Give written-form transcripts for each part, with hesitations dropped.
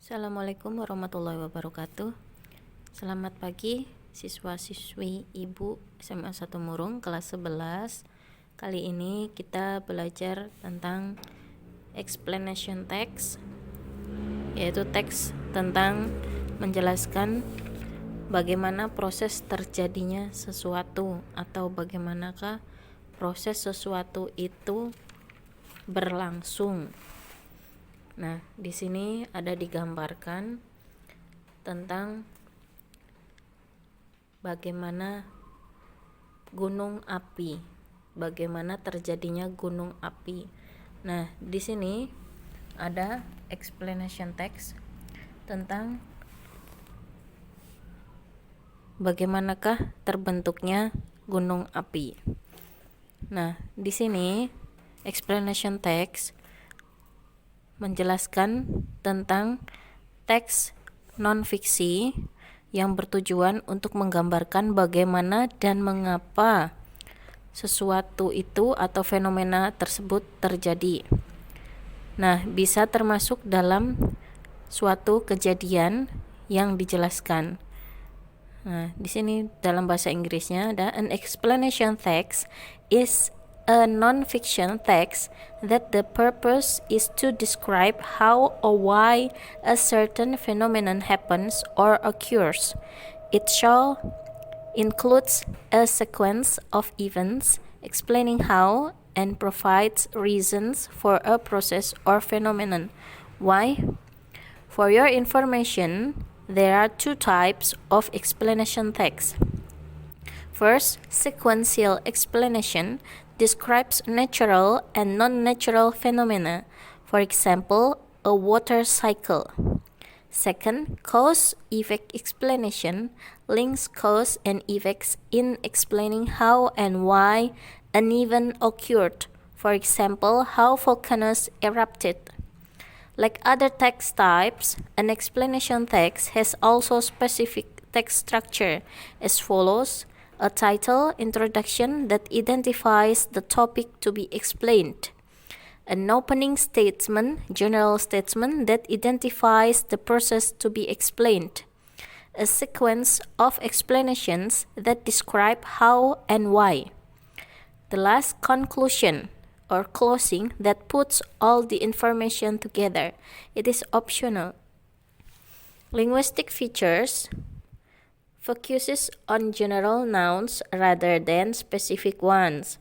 Assalamualaikum warahmatullahi wabarakatuh. Selamat pagi siswa-siswi Ibu SMA 1 Murung kelas 11. Kali ini kita belajar tentang explanation text, yaitu teks tentang menjelaskan bagaimana proses terjadinya sesuatu atau bagaimanakah proses sesuatu itu berlangsung. Nah, di sini ada digambarkan tentang bagaimana gunung api, bagaimana terjadinya gunung api. Nah, di sini ada explanation text tentang bagaimanakah terbentuknya gunung api. Nah, di sini explanation text menjelaskan tentang teks non-fiksi yang bertujuan untuk menggambarkan bagaimana dan mengapa sesuatu itu atau fenomena tersebut terjadi. Nah, bisa termasuk dalam suatu kejadian yang dijelaskan. Nah, di sini dalam bahasa Inggrisnya ada an explanation text is a non-fiction text that the purpose is to describe how or why a certain phenomenon happens or occurs. It shall includes a sequence of events explaining how and provides reasons for a process or phenomenon. Why? For your information, there are two types of explanation text. First, sequential explanation describes natural and non-natural phenomena, for example, a water cycle. Second, cause-effect explanation links cause and effects in explaining how and why an event occurred, for example, how volcanoes erupted. Like other text types, an explanation text has also specific text structure as follows: a title, introduction that identifies the topic to be explained. An opening statement, general statement that identifies the process to be explained. A sequence of explanations that describe how and why. The last conclusion or closing that puts all the information together. It is optional. Linguistic features focuses on general nouns rather than specific ones.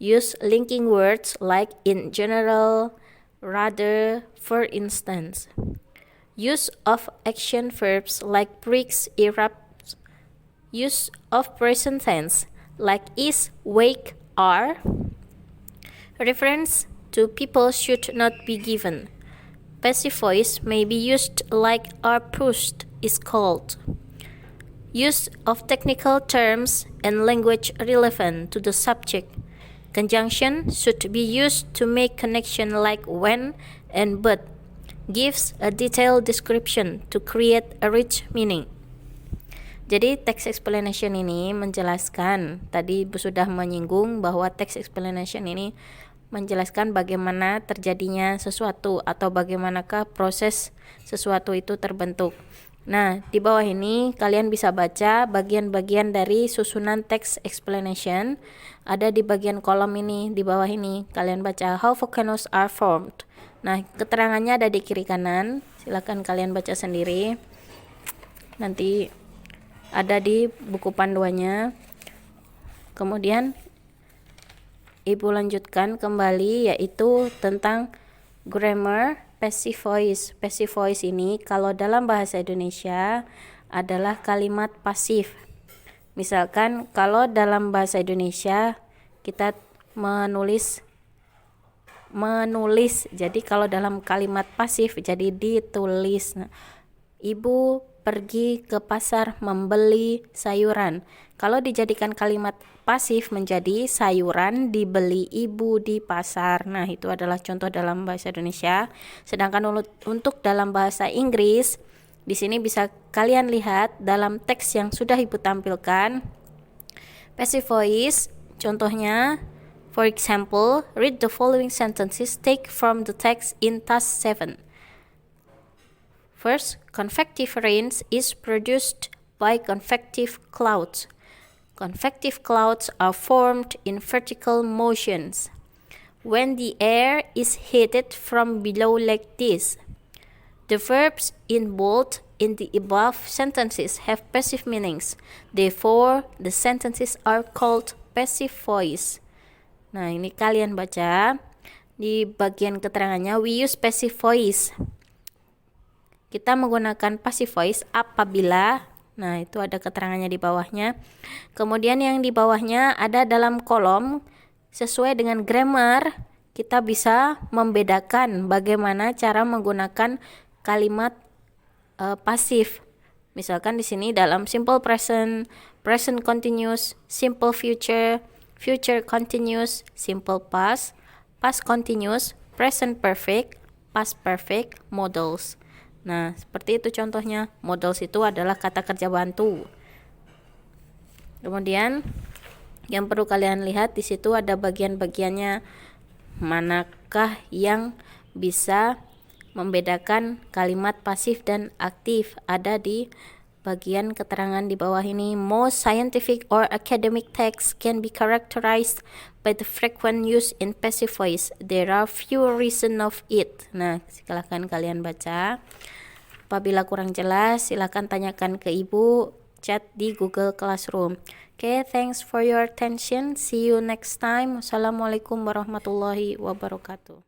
Use linking words like in general, rather, for instance. Use of action verbs like breaks, erupts. Use of present tense like is, wake, are. Reference to people should not be given. Passive voice may be used like are pushed is called. Use of technical terms and language relevant to the subject. Conjunction should be used to make connection like when and but. Gives a detailed description to create a rich meaning. Jadi text explanation ini menjelaskan, tadi sudah menyinggung bahwa text explanation ini menjelaskan bagaimana terjadinya sesuatu atau bagaimanakah proses sesuatu itu terbentuk. Nah, di bawah ini kalian bisa baca bagian-bagian dari susunan text explanation. Ada di bagian kolom ini, di bawah ini. Kalian baca how volcanoes are formed. Nah, keterangannya ada di kiri kanan. Silakan kalian baca sendiri. Nanti ada di buku panduannya. Kemudian Ibu lanjutkan kembali, yaitu tentang grammar passive voice. Passive voice ini kalau dalam bahasa Indonesia adalah kalimat pasif. Misalkan kalau dalam bahasa Indonesia kita menulis. Jadi kalau dalam kalimat pasif jadi ditulis. Nah, Ibu pergi ke pasar membeli sayuran. Kalau dijadikan kalimat pasif menjadi sayuran dibeli ibu di pasar. Nah, itu adalah contoh dalam bahasa Indonesia. Sedangkan untuk dalam bahasa Inggris, di sini bisa kalian lihat dalam teks yang sudah Ibu tampilkan. Passive voice, contohnya, for example, read the following sentences take from the text in task 7. First, convective rain is produced by convective clouds. Convective clouds are formed in vertical motions when the air is heated from below like this. The verbs in bold in the above sentences have passive meanings. Therefore, the sentences are called passive voice. Nah, ini kalian baca di bagian keterangannya, we use passive voice. Kita menggunakan passive voice apabila, nah itu ada keterangannya di bawahnya. Kemudian yang di bawahnya ada dalam kolom, sesuai dengan grammar, kita bisa membedakan bagaimana cara menggunakan kalimat pasif. Misalkan di sini dalam simple present, present continuous, simple future, future continuous, simple past, past continuous, present perfect, past perfect, modals. Nah, seperti itu contohnya. Modals itu adalah kata kerja bantu. Kemudian yang perlu kalian lihat di situ ada bagian-bagiannya, manakah yang bisa membedakan kalimat pasif dan aktif. Ada di bagian keterangan di bawah ini. Most scientific or academic texts can be characterized by the frequent use in passive voice. There are few reasons of it. Nah, silakan kalian baca. Apabila kurang jelas, silakan tanyakan ke ibu, chat di Google Classroom. Okay, thanks for your attention. See you next time. Wassalamualaikum warahmatullahi wabarakatuh.